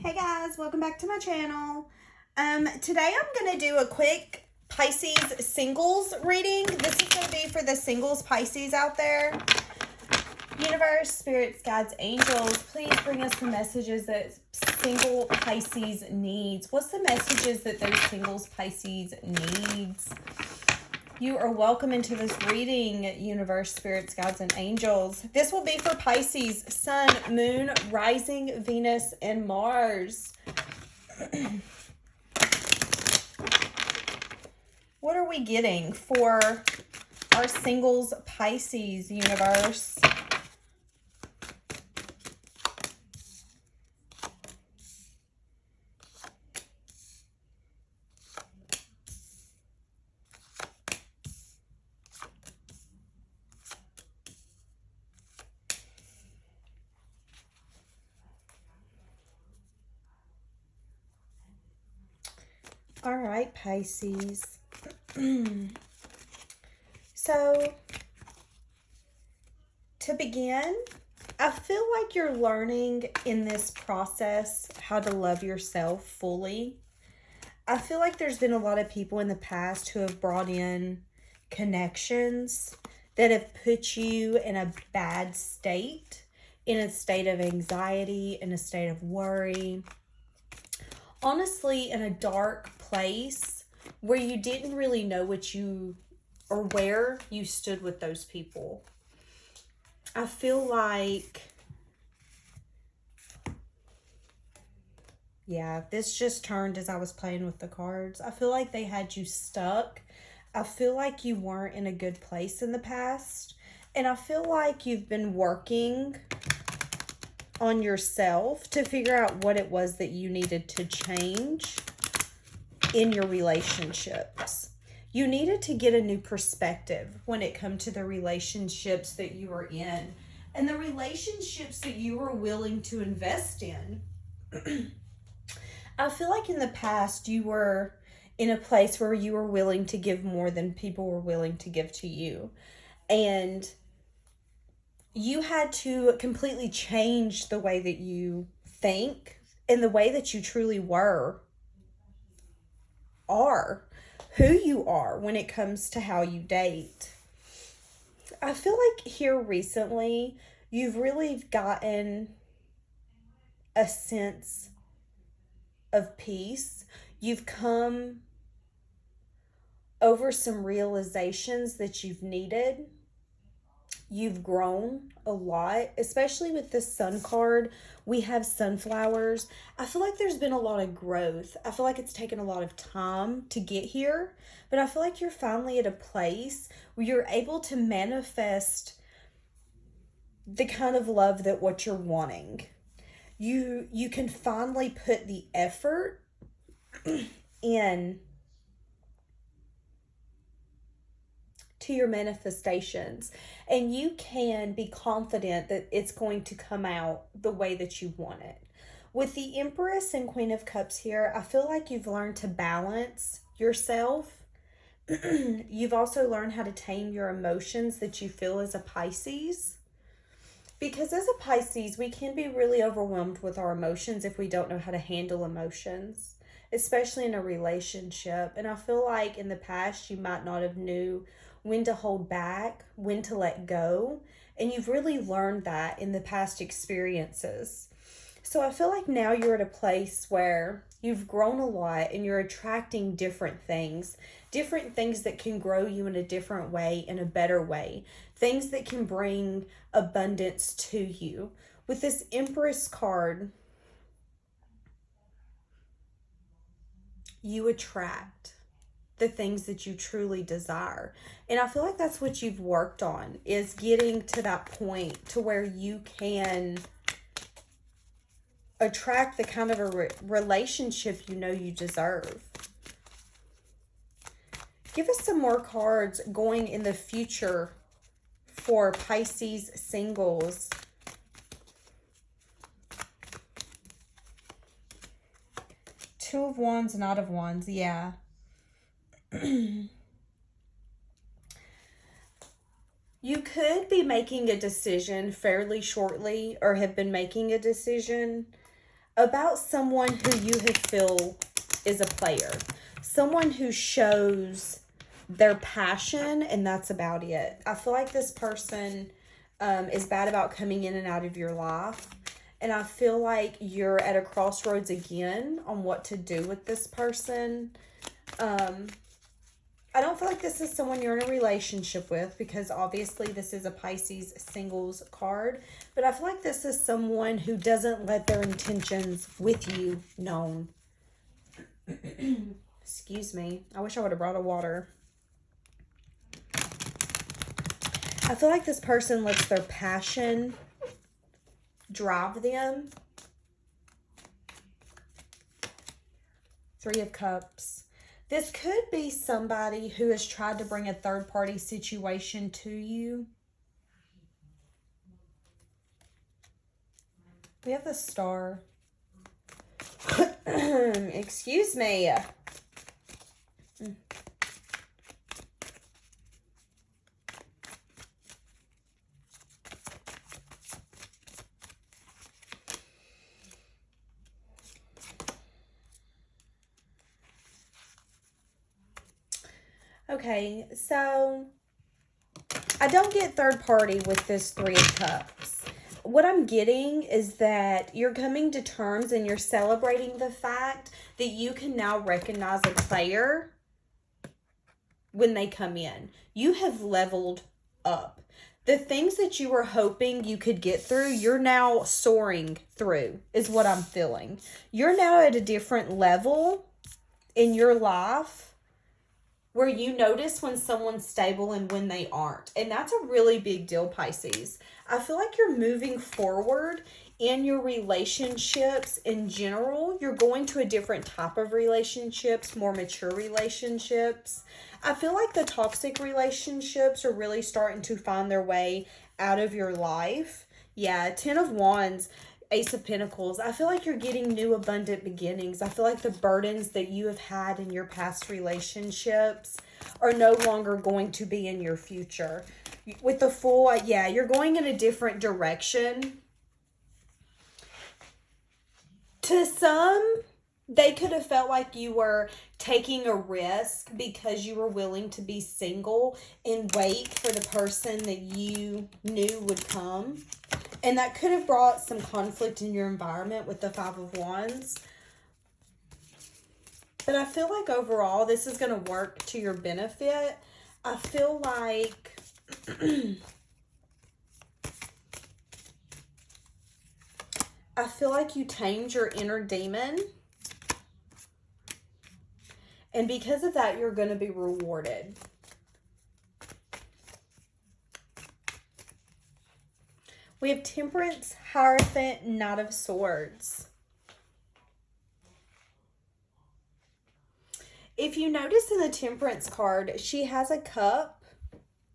Hey guys, welcome back to my channel. Today I'm going to do a quick Pisces singles reading. This is going to be for the singles Pisces out there. Universe, spirits, guides, angels, please bring us the messages that single Pisces needs. What's the messages that those singles Pisces needs? You are welcome into this reading, universe, spirits, guides, and angels. This will be for Pisces, Sun, Moon, Rising, Venus, and Mars. What are we getting for our singles Pisces, universe? All right, Pisces. So, to begin, I feel like you're learning in this process how to love yourself fully. I feel like there's been a lot of people in the past who have brought in connections that have put you in a bad state, in a state of anxiety, in a state of worry. Honestly, in a dark place where you didn't really know what you or where you stood with those people. I feel like, yeah, this just turned as I was playing with the cards. I feel like they had you stuck. I feel like you weren't in a good place in the past. And I feel like you've been working on yourself to figure out what it was that you needed to change in your relationships. You needed to get a new perspective when it comes to the relationships that you were in and the relationships that you were willing to invest in. I feel like in the past you were in a place where you were willing to give more than people were willing to give to you. And you had to completely change the way that you think and the way that you truly are who you are when it comes to how you date. I feel like here recently you've really gotten a sense of peace. You've come over some realizations that you've needed. You've grown a lot, especially with this sun card. We have sunflowers. I feel like there's been a lot of growth. I feel like it's taken a lot of time to get here, but I feel like you're finally at a place where you're able to manifest the kind of love that what you're wanting. You can finally put the effort in to your manifestations, and you can be confident that it's going to come out the way that you want it. With the Empress and Queen of Cups here, I feel like you've learned to balance yourself. You've also learned how to tame your emotions that you feel as a Pisces. Because as a Pisces, we can be really overwhelmed with our emotions if we don't know how to handle emotions, especially in a relationship. And I feel like in the past, you might not have knew when to hold back, when to let go. And you've really learned that in the past experiences. So I feel like now you're at a place where you've grown a lot and you're attracting different things that can grow you in a different way, in a better way, things that can bring abundance to you. With this Empress card, you attract the things that you truly desire. And I feel like that's what you've worked on, is getting to that point to where you can attract the kind of a relationship you know you deserve. Give us some more cards going in the future for Pisces singles. Two of Wands, Knight of Wands, yeah. You could be making a decision fairly shortly, or have been making a decision. about someone who you have feel is a player. Someone who shows their passion, and that's about it. I feel like this person is bad about coming in and out of your life. And I feel like you're at a crossroads again on what to do with this person. I don't feel like this is someone you're in a relationship with, because obviously this is a Pisces singles card. But I feel like this is someone who doesn't let their intentions with you known. Excuse me. I wish I would have brought a water. I feel like this person lets their passion drive them. Three of Cups. This could be somebody who has tried to bring a third-party situation to you. We have the Star. Excuse me. Okay, so I don't get third party with this Three of Cups. What I'm getting is that you're coming to terms and you're celebrating the fact that you can now recognize a player when they come in. You have leveled up. The things that you were hoping you could get through, you're now soaring through, is what I'm feeling. You're now at a different level in your life where you notice when someone's stable and when they aren't. And that's a really big deal, Pisces. I feel like you're moving forward in your relationships in general. You're going to a different type of relationships, more mature relationships. I feel like the toxic relationships are really starting to find their way out of your life. Yeah, 10 of Wands, Ace of Pentacles. I feel like you're getting new abundant beginnings. I feel like the burdens that you have had in your past relationships are no longer going to be in your future. With the Fool, yeah, you're going in a different direction. To some, they could have felt like you were taking a risk because you were willing to be single and wait for the person that you knew would come. And that could have brought some conflict in your environment with the Five of Wands. But I feel like overall, this is going to work to your benefit. I feel like I feel like you tamed your inner demon. And because of that, you're going to be rewarded. We have Temperance, Hierophant, Knight of Swords. If you notice in the Temperance card, she has a cup.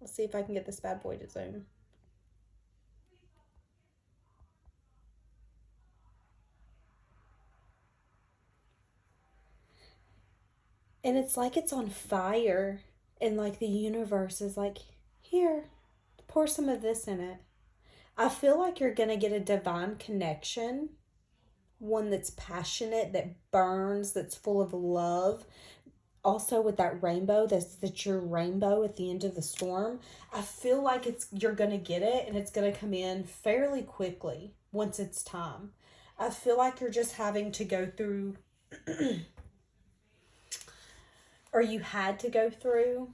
Let's see if I can get this bad boy to zoom. And it's like it's on fire. And like the universe is like, here, pour some of this in it. I feel like you're going to get a divine connection. One that's passionate, that burns, that's full of love. Also with that rainbow, that's your rainbow at the end of the storm. I feel like you're going to get it, and it's going to come in fairly quickly once it's time. I feel like you're just having to go through or you had to go through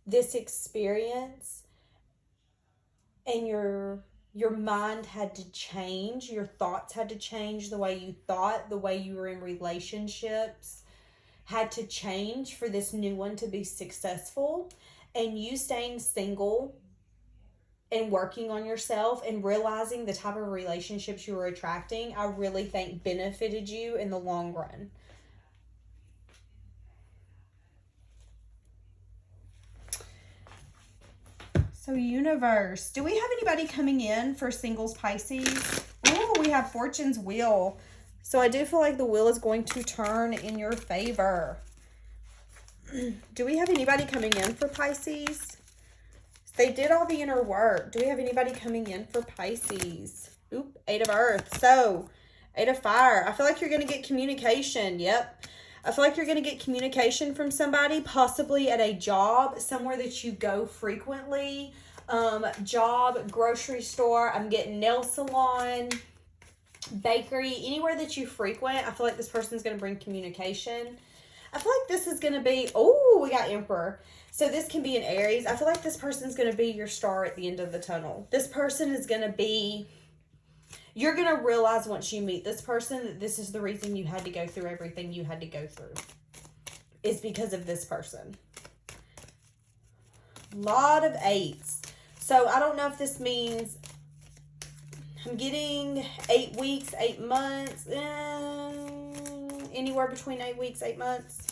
this experience, and your mind had to change, your thoughts had to change, the way you thought, the way you were in relationships had to change for this new one to be successful. And you staying single and working on yourself and realizing the type of relationships you were attracting, I really think benefited you in the long run. So universe, do we have anybody coming in for singles, Pisces? Oh, we have Fortune's Wheel. So I do feel like the wheel is going to turn in your favor. Do we have anybody coming in for Pisces? They did all the inner work. Do we have anybody coming in for Pisces? Oop, Eight of Earth. So Eight of Fire. I feel like you're going to get communication. Yep. I feel like you're going to get communication from somebody, possibly at a job, somewhere that you go frequently. Job, grocery store. I'm getting nail salon, bakery, anywhere that you frequent. I feel like this person's going to bring communication. I feel like this is going to be, oh, we got Emperor. So this can be an Aries. I feel like this person's going to be your star at the end of the tunnel. This person is going to be, you're going to realize once you meet this person that this is the reason you had to go through everything you had to go through. Is because of this person. Lot of eights. So I don't know if this means, I'm getting 8 weeks, 8 months, anywhere between 8 weeks, 8 months.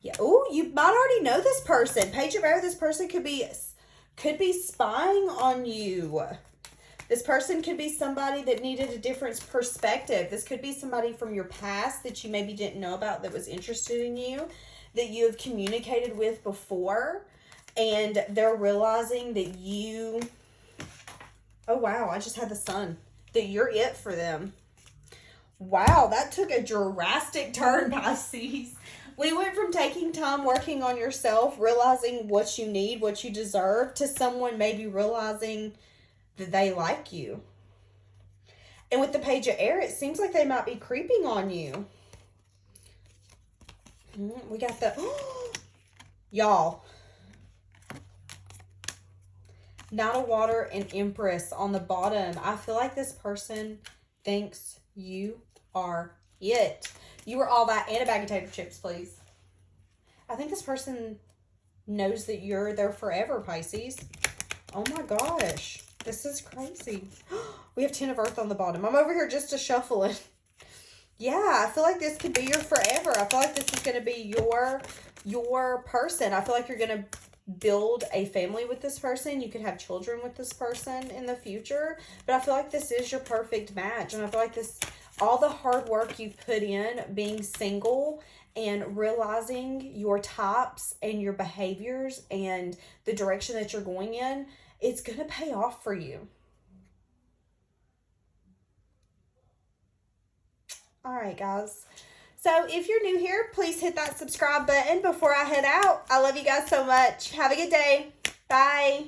Yeah. Oh, you might already know this person. Page of Air, this person could be spying on you. This person could be somebody that needed a different perspective. This could be somebody from your past that you maybe didn't know about that was interested in you, that you have communicated with before, and they're realizing that you, oh wow, I just had the Sun, that you're it for them. Wow, that took a drastic turn, Pisces. We went from taking time working on yourself, realizing what you need, what you deserve, to someone maybe realizing that they like you. And with the Page of Air, it seems like they might be creeping on you. We got the, y'all. Knight of Water and Empress on the bottom. I feel like this person thinks you are it. You are all that, and a bag of potato chips, please. I think this person knows that you're there forever, Pisces. Oh my gosh. This is crazy. We have 10 of Earth on the bottom. I'm over here just to shuffle it. Yeah, I feel like this could be your forever. I feel like this is going to be your person. I feel like you're going to build a family with this person. You could have children with this person in the future. But I feel like this is your perfect match. And I feel like this, all the hard work you've put in being single and realizing your types and your behaviors and the direction that you're going in, it's going to pay off for you. All right, guys. So if you're new here, please hit that subscribe button before I head out. I love you guys so much. Have a good day. Bye.